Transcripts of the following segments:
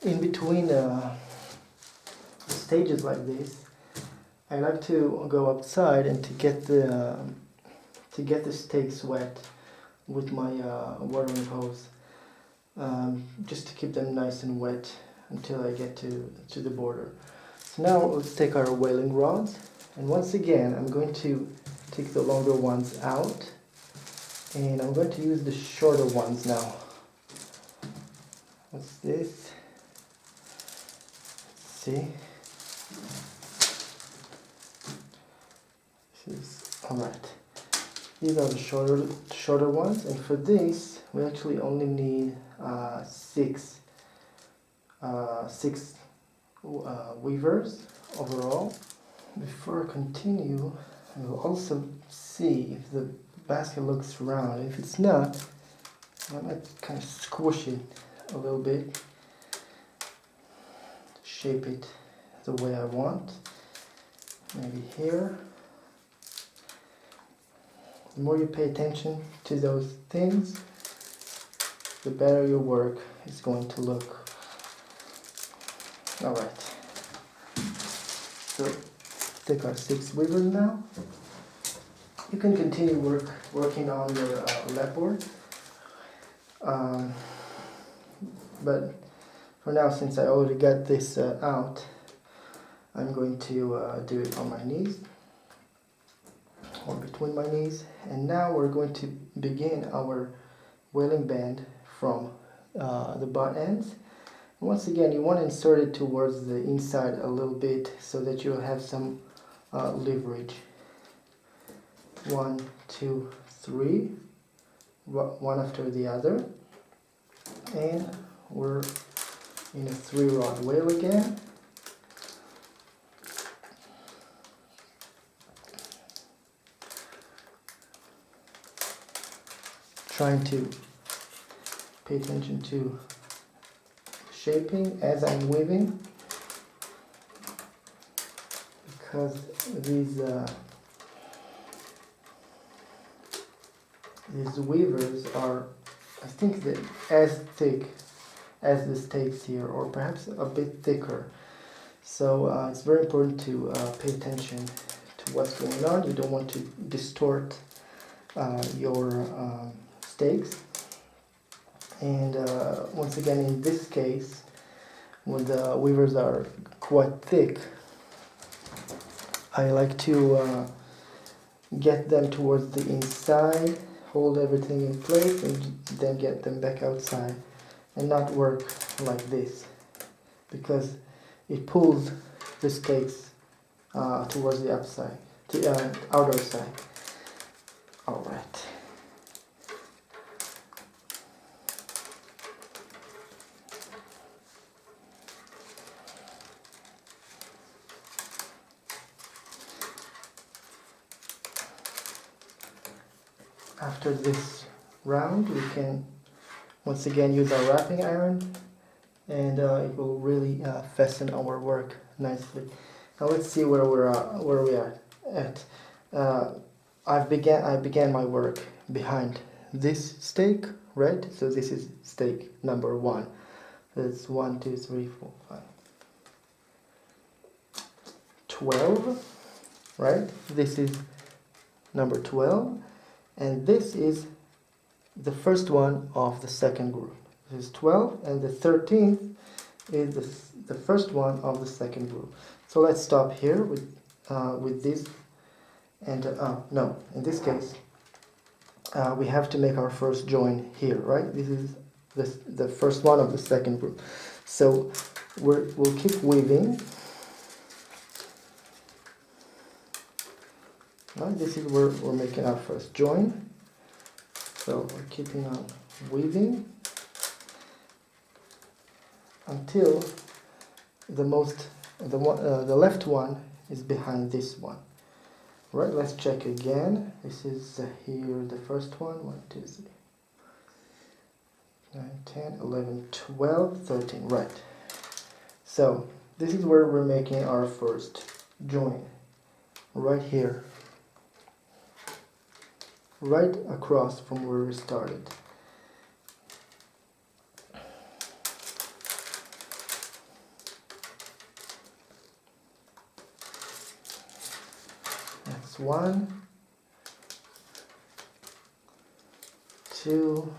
in between stages like this, I like to go outside and to get the stakes wet with my watering hose, just to keep them nice and wet until I get to the border. So now let's take our whaling rods, and once again I'm going to take the longer ones out, and I'm going to use the shorter ones now. What's this? Let's see. This is alright. These are the shorter ones, and for this we actually only need six weavers overall. Before I continue, I will also see if the basket looks round. If it's not, I might kind of squish it a little bit, shape it the way I want. Maybe here. The more you pay attention to those things, the better your work is going to look. Alright, so take our 6 weavers now. You can continue working on your lapboard, but for now, since I already got this out, I'm going to do it on my knees, or between my knees. And now we're going to begin our whaling band from the butt ends. Once again, you want to insert it towards the inside a little bit so that you'll have some leverage. 1, 2, 3, one after the other, and we're in a 3-rod whale again. Trying to pay attention to shaping as I'm weaving, because these weavers are, I think, that as thick as the stakes here, or perhaps a bit thicker. So it's very important to pay attention to what's going on. You don't want to distort your stakes. And once again, in this case, when the weavers are quite thick, I like to get them towards the inside, hold everything in place, and then get them back outside, and not work like this, because it pulls the stakes towards the upside, the outer side. All right. After this round, we can once again use our wrapping iron, and it will really fasten our work nicely. Now let's see where we are at. I began my work behind this stake, right? So this is stake number 1. That's 1, 2, 3, 4, 5, 12, right? This is number 12. And this is the first one of the second group. This is 12, and the 13th is the first one of the second group. So let's stop here with this. And no, in this case, we have to make our first join here, right? This is the first one of the second group. So we'll keep weaving. Right, this is where we're making our first join. So we're keeping on weaving until the left one is behind this one. Right, let's check again. This is here the first one. 1, 2, 3, 9, 10, 11, 12, 13. Right. So this is where we're making our first join. Right here. Right across from where we started. That's 1, 2,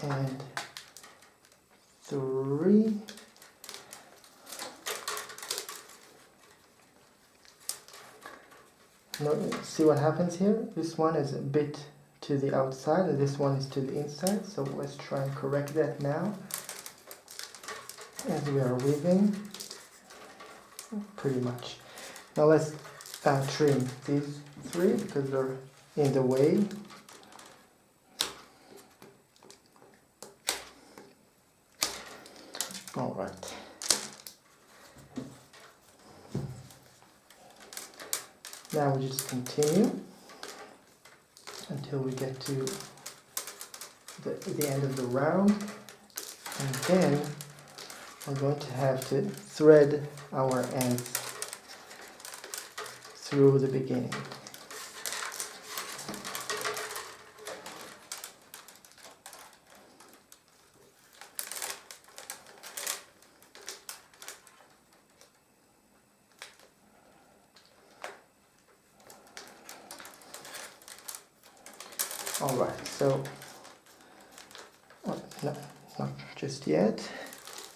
and 3. Now, see what happens here? This one is a bit to the outside and this one is to the inside, so let's try and correct that now as we are weaving. Pretty much. Now let's trim these 3 because they're in the way. All right. Now we just continue until we get to the end of the round, and then we're going to have to thread our ends through the beginning. Alright, so, no, not just yet.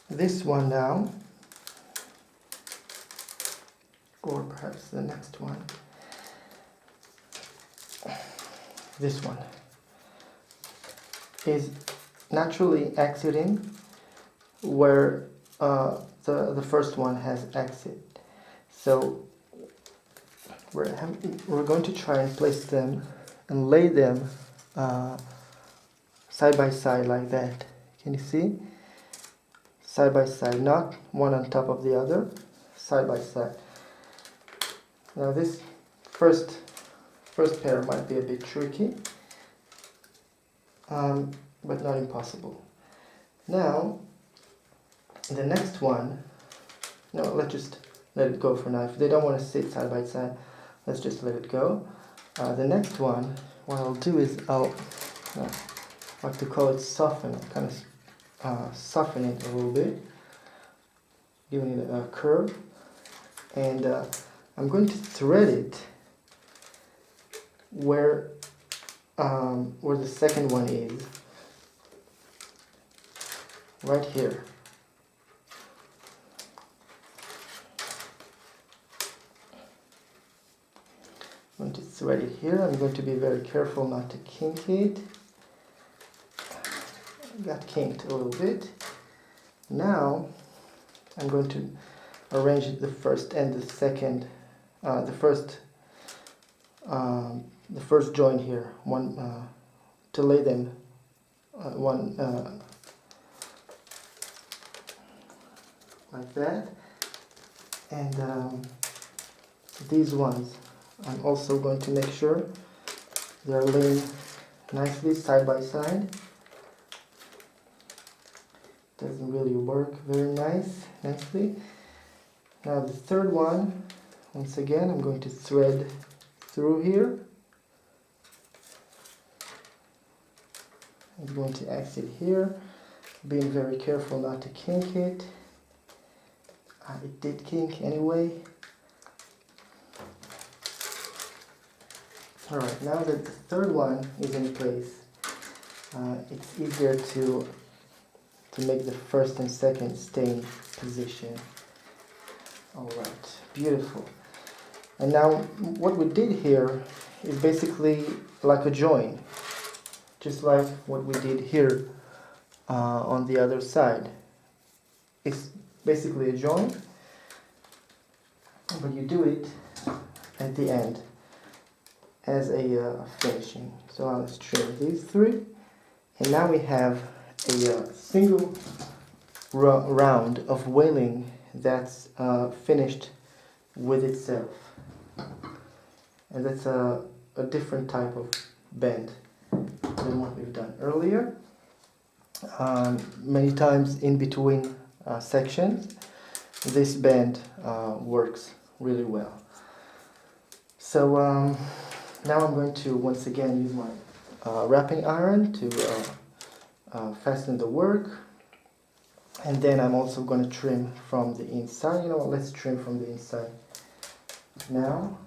This one now, or perhaps the next one. This one is naturally exiting where the first one has exit. So we're going to try and place them and lay them side by side like that. Can you see? Side by side, not one on top of the other, side by side. Now this first pair might be a bit tricky, but not impossible. Now the next one, no, let's just let it go for now. If they don't want to sit side by side, let's just let it go. The next one, what I'll do is I'll like to call it soften, kind of soften it a little bit, giving it a curve, and I'm going to thread it where the second one is, right here. I'm going to thread it here. I'm going to be very careful not to kink it. Got kinked a little bit. Now I'm going to arrange the first and the second, the first joint here, one to lay them one like that, and these ones I'm also going to make sure they're laying nicely side by side. Doesn't really work very nicely. Now the third one, once again, I'm going to thread through here. I'm going to exit here, being very careful not to kink it. It did kink anyway. Alright, now that the third one is in place, it's easier to make the first and second stay in position. Alright, beautiful. And now what we did here is basically like a join, just like what we did here on the other side. It's basically a join, but you do it at the end as a finishing. So now let's trim these 3, and now we have a single round of Waling that's finished with itself, and that's a different type of bend than what we've done earlier. Many times in between sections, this bend works really well. So now I'm going to once again use my wrapping iron to fasten the work. And then I'm also going to trim from the inside. You know what, let's trim from the inside now.